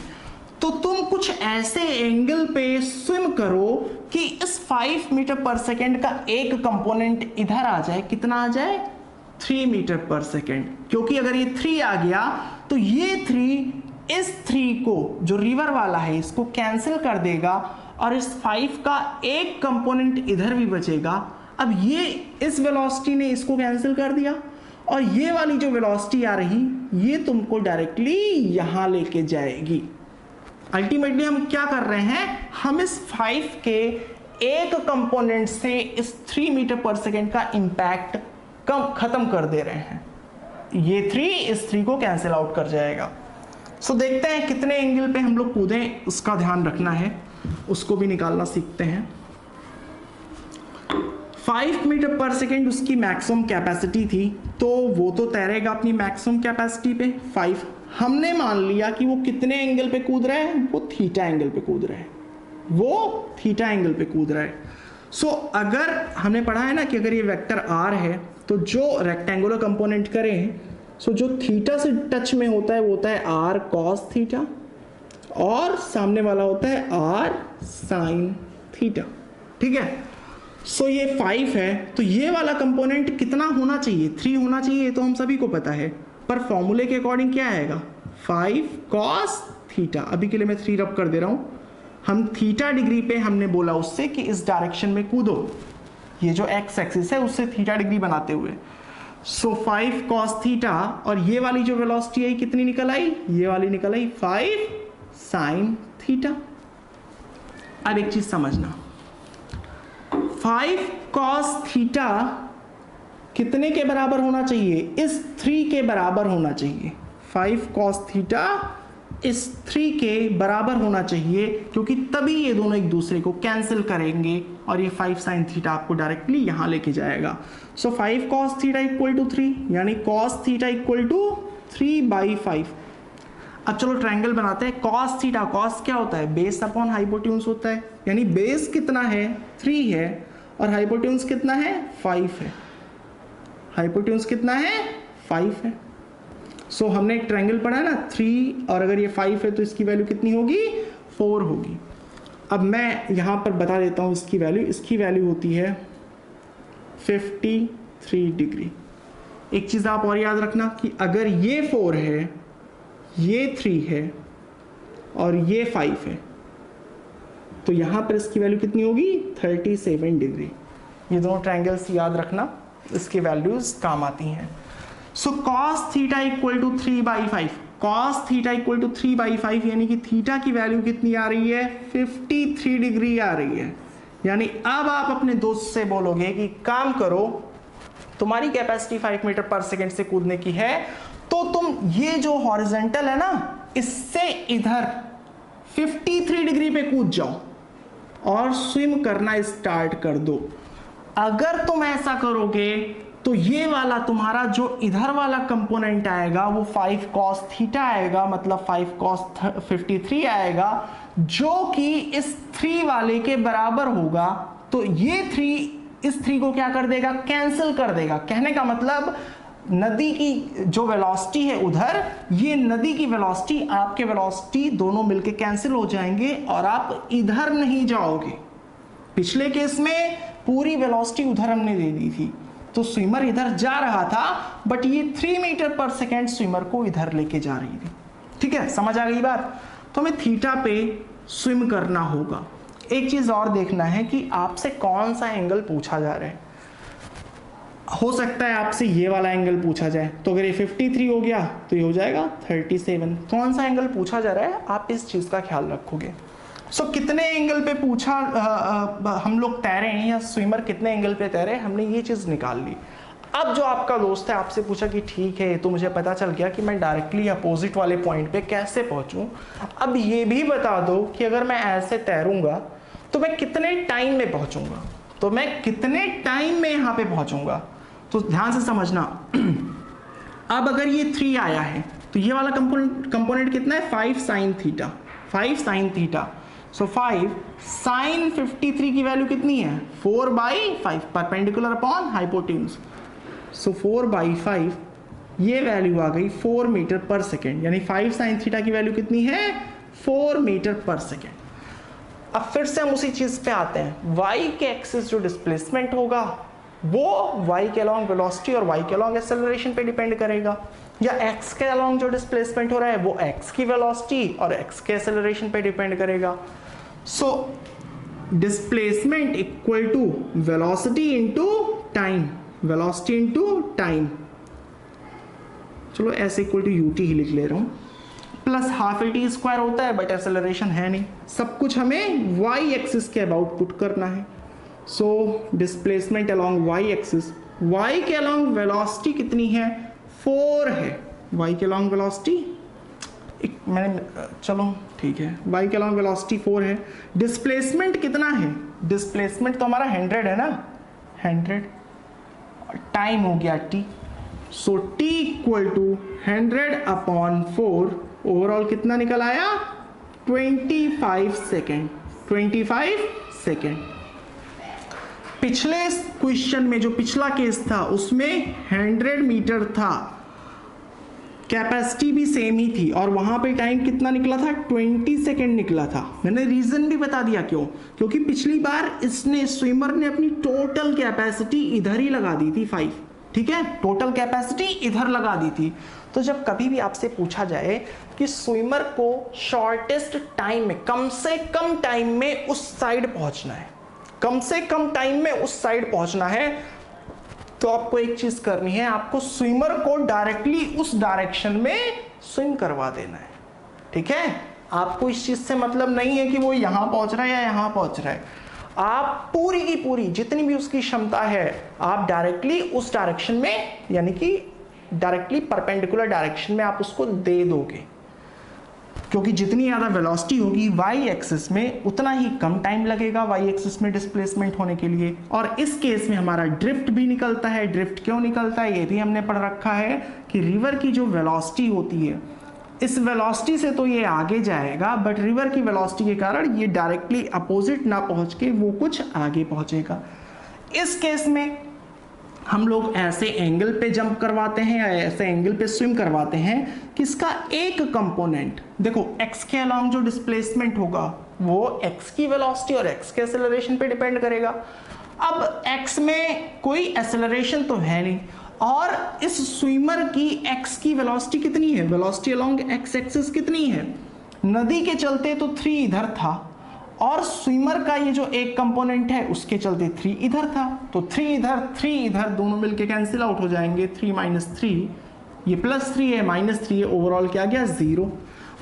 तो तुम कुछ ऐसे एंगल पे स्विम करो कि इस 5 मीटर पर सेकेंड का एक कंपोनेंट इधर आ जाए, कितना आ जाए 3 मीटर पर सेकेंड, क्योंकि अगर ये 3 आ गया तो ये 3 इस 3 को जो रिवर वाला है इसको कैंसिल कर देगा और इस 5 का एक कंपोनेंट इधर भी बचेगा। अब ये इस वेलोसिटी ने इसको कैंसिल कर दिया और ये वाली जो वेलोसिटी आ रही ये तुमको डायरेक्टली यहां लेके जाएगी। अल्टीमेटली हम क्या कर रहे हैं, हम इस 5 के एक कंपोनेंट से इस 3 मीटर पर सेकेंड का इंपैक्ट खत्म कर दे रहे हैं। ये 3 इस 3 को कैंसिल आउट कर जाएगा। सो देखते हैं कितने एंगल पे हम लोग कूदें, उसका ध्यान रखना है, उसको भी निकालना सीखते हैं। 5 मीटर पर सेकेंड उसकी मैक्सिमम कैपेसिटी थी, तो वो तो तैरेगा अपनी मैक्सिमम कैपेसिटी पे 5। हमने मान लिया कि वो कितने एंगल पे कूद रहा है, वो थीटा एंगल पे कूद रहा है, वो थीटा एंगल पे कूद रहा है। सो अगर हमने पढ़ा है ना कि अगर ये वेक्टर आर है तो जो रेक्टेंगुलर कंपोनेंट करें, सो जो थीटा से टच में होता है वो होता है आर कॉस थीटा और सामने वाला होता है आर साइन थीटा। ठीक है, सो ये 5 है तो ये वाला कंपोनेंट कितना होना चाहिए, 3 होना चाहिए, ये तो हम सभी को पता है, पर फॉर्मूले के अकॉर्डिंग क्या आएगा 5 cos थीटा। अभी के लिए मैं 3 रब कर दे रहा हूं। हम थीटा डिग्री पे हमने बोला उससे कि इस डायरेक्शन में कूदो, ये जो एक्स एक्सिस है उससे थीटा डिग्री बनाते हुए। सो 5 cos थीटा और ये वाली जो वेलोसिटी आई कितनी निकल आई, ये वाली निकल आई 5 sin थीटा। अब एक चीज समझना, 5 cos थीटा कितने के बराबर होना चाहिए, इस 3 के बराबर होना चाहिए। 5 cos थीटा इस 3 के बराबर होना चाहिए, क्योंकि तभी ये दोनों एक दूसरे को कैंसिल करेंगे और ये 5 sin थीटा आपको डायरेक्टली यहां लेके जाएगा। सो 5 cos थीटा इक्वल टू 3, यानी cos थीटा इक्वल टू 3/5। अब चलो ट्रायंगल बनाते हैं। cos थीटा, cos क्या होता है, बेस अपॉन हाइपोटेन्यूज होता है, यानी बेस कितना है 3 है और हाइपोटेन्यूज कितना है 5 है। हाइपोटेन्यूज कितना है 5 है। सो हमने एक ट्रायंगल पढ़ा है ना 3, और अगर ये 5 है तो इसकी वैल्यू कितनी होगी 4 होगी। अब मैं यहां पर बता देता हूं इसकी वैल्यू होती है 53 डिग्री। एक चीज आप और याद रखना कि अगर ये 4 है, ये 3 है और ये 5 है, तो यहां पर इसकी वैल्यू कितनी होगी 37 डिग्री। ये दोनों ट्रायंगल्स याद रखना, इसकी वैल्यूज काम आती हैं। So cos theta equal to 3/5, cos theta equal to 3/5, यानी कि थीटा की वैल्यू कितनी आ रही है 53 डिग्री आ रही है। यानी अब आप अपने दोस्त से बोलोगे कि काम करो, तुम्हारी कैपेसिटी 5 मीटर पर सेकेंड से कूदने की है, तो तुम ये जो हॉरिजॉन्टल है ना इससे इधर 53 डिग्री पे कूद जाओ और स्विम करना स्टार्ट कर दो। अगर तुम ऐसा करोगे तो ये वाला तुम्हारा जो इधर वाला कंपोनेंट आएगा वो 5 cos थीटा आएगा, मतलब 5 cos 53 आएगा, जो कि इस 3 वाले के बराबर होगा। तो ये 3 इस 3 को क्या कर देगा, कैंसिल कर देगा। कहने का मतलब नदी की जो वेलोसिटी है उधर, ये नदी की वेलोसिटी आपके वेलोसिटी दोनों मिलके कैंसिल हो जाएंगे और आप इधर नहीं जाओगे। पिछले केस में पूरी वेलोसिटी उधर हमने दे दी थी, तो स्विमर इधर जा रहा था, बट ये 3 मीटर पर सेकेंड स्विमर को इधर लेके जा रही थी। ठीक है, समझ आ गई बात। तो हमें थीटा पे स्विम करना होगा। एक चीज और देखना है कि आपसे कौन सा एंगल पूछा जा रहा है। हो सकता है आपसे ये वाला एंगल पूछा जाए, तो अगर ये 53 हो गया तो ये हो जाएगा 37। कौन सा एंगल पूछा जा रहा है आप इस चीज का ख्याल रखोगे। सो कितने एंगल पे पूछा हम लोग तैरे हैं, या स्विमर कितने एंगल पे तैरे, हमने ये चीज निकाल ली। अब जो आपका दोस्त है आपसे पूछा कि ठीक है तो मुझे पता चल गया कि मैं डायरेक्टली अपोजिट वाले पॉइंट पे कैसे पहुंचूं, अब ये भी बता दो कि अगर मैं ऐसे तैरूंगा तो मैं कितने टाइम में पहुंचूंगा, तो मैं कितने टाइम में यहाँ पे पहुंचूंगा। तो ध्यान से समझना। अब अगर ये 3 आया है तो ये वाला कंपोनेंट कितना है 5 साइन थीटा, 5 साइन थीटा। सो 5 साइन 53 की वैल्यू कितनी है 4/5 परपेंडिकुलर अपॉन हाइपोटेन्यूज। सो 4/5 ये वैल्यू आ गई 4 मीटर पर सेकेंड, यानी 5 साइन थीटा की वैल्यू कितनी है 4 मीटर पर सेकेंड। अब फिर से हम उसी चीज पे आते हैं, y के एक्सिस जो डिस्प्लेसमेंट होगा वो y के अलॉन्ग वेलोसिटी और y के अलॉन्ग एक्सेलरेशन पे डिपेंड करेगा, या x के अलॉन्ग जो डिस्प्लेसमेंट हो रहा है वो x की वेलोसिटी और x के एक्सेलरेशन पे डिपेंड करेगा। So displacement equal to velocity into time, velocity into time, चलो ऐसे इक्वल टू ut ही लिख ले रहा हूं, प्लस हाफ lt स्क्वायर होता है बट एक्सेलरेशन है नहीं, सब कुछ हमें y एक्सिस के अबाउट पुट करना है। So displacement along y axis, y के अलोंग वेलोसिटी कितनी है 4 है, y के अलोंग वेलोसिटी मैंने चलो ठीक है y के अलोंग वेलोसिटी 4 है। डिस्प्लेसमेंट कितना है, डिस्प्लेसमेंट तो हमारा 100 है ना, 100, टाइम हो गया t, so t equal to 100/4, overall कितना निकल आया 25 सेकेंड, 25 सेकेंड। पिछले क्वेश्चन में जो पिछला केस था उसमें 100 मीटर था, कैपेसिटी भी सेम ही थी और वहां पे टाइम कितना निकला था 20 सेकेंड निकला था। मैंने रीजन भी बता दिया क्यों, क्योंकि पिछली बार इसने स्विमर ने अपनी टोटल कैपेसिटी इधर ही लगा दी थी 5, ठीक है, टोटल कैपेसिटी इधर लगा दी थी। तो जब कभी भी आपसे पूछा जाए कि स्विमर को शॉर्टेस्ट टाइम में, कम से कम टाइम में उस साइड पहुंचना है, कम से कम टाइम में उस साइड पहुंचना है, तो आपको एक चीज करनी है, आपको स्विमर को डायरेक्टली उस डायरेक्शन में स्विम करवा देना है, ठीक है। आपको इस चीज से मतलब नहीं है कि वो यहां पहुंच रहा है या यहां पहुंच रहा है, आप पूरी की पूरी जितनी भी उसकी क्षमता है आप डायरेक्टली उस डायरेक्शन में, यानी कि डायरेक्टली परपेंडिकुलर डायरेक्शन में आप उसको दे दोगे, क्योंकि जितनी ज़्यादा वेलोसिटी होगी y एक्सिस में उतना ही कम टाइम लगेगा y एक्सिस में डिस्प्लेसमेंट होने के लिए। और इस केस में हमारा ड्रिफ्ट भी निकलता है। ड्रिफ्ट क्यों निकलता है ये भी हमने पढ़ रखा है कि रिवर की जो वेलोसिटी होती है, इस वेलोसिटी से तो ये आगे जाएगा बट रिवर की वेलोसिटी के कारण ये डायरेक्टली अपोजिट ना पहुंच के वो कुछ आगे पहुंचेगा। इस केस में हम लोग ऐसे एंगल पे जंप करवाते हैं या ऐसे एंगल पे स्विम करवाते हैं कि इसका एक कंपोनेंट, देखो x के अलोंग जो डिस्प्लेसमेंट होगा वो x की वेलोसिटी और x के एक्सेलरेशन पे डिपेंड करेगा। अब x में कोई एक्सेलरेशन तो है नहीं और इस स्विमर की x की वेलोसिटी कितनी है, वेलोसिटी अलोंग x एक्सिस कितनी है, नदी के चलते तो 3 इधर था और स्विमर का ये जो एक कंपोनेंट है उसके चलते 3 इधर था, तो 3 इधर 3 इधर दोनों मिलके कैंसिल आउट हो जाएंगे, 3 - 3 ये +3 है -3 है, ओवरऑल क्या गया 0।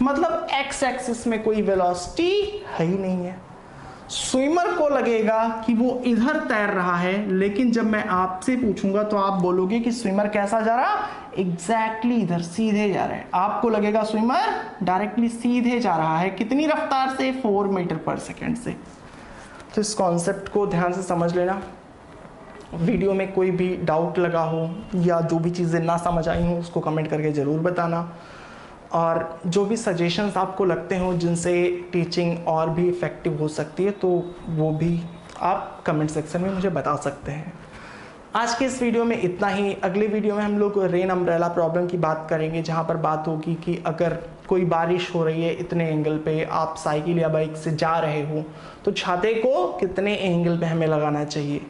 मतलब x एक्सिस में कोई वेलोसिटी है ही नहीं है। स्विमर को लगेगा कि वो इधर तैर रहा है, लेकिन जब मैं आपसे पूछूंगा तो आप बोलोगे कि स्विमर कैसा जा रहा, एग्जैक्टली इधर सीधे जा रहा है। आपको लगेगा स्विमर डायरेक्टली सीधे जा रहा है, कितनी रफ्तार से 4 मीटर पर सेकेंड से। तो इस कॉन्सेप्ट को ध्यान से समझ लेना। वीडियो में कोई भी डाउट लगा हो या जो भी चीज़ें ना समझ आई हो उसको कमेंट करके ज़रूर बताना, और जो भी सजेशंस आपको लगते हो जिनसे टीचिंग और भी इफ़ेक्टिव हो सकती है तो वो भी आप कमेंट सेक्शन में मुझे बता सकते हैं। आज के इस वीडियो में इतना ही। अगले वीडियो में हम लोग रेन अम्ब्रेला प्रॉब्लम की बात करेंगे, जहाँ पर बात होगी कि अगर कोई बारिश हो रही है इतने एंगल पे, आप साइकिल या बाइक से जा रहे हो तो छाते को कितने एंगल पे हमें लगाना चाहिए,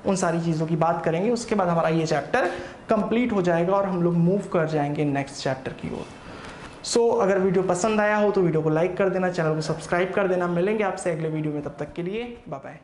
उन सारी चीज़ों की बात करेंगे। उसके बाद हमारा ये चैप्टर कंप्लीट हो जाएगा और हम लोग मूव कर जाएंगे नेक्स्ट चैप्टर की ओर। सो अगर वीडियो पसंद आया हो तो वीडियो को लाइक कर देना, चैनल को सब्सक्राइब कर देना। मिलेंगे आपसे अगले वीडियो में, तब तक के लिए बाय बाय।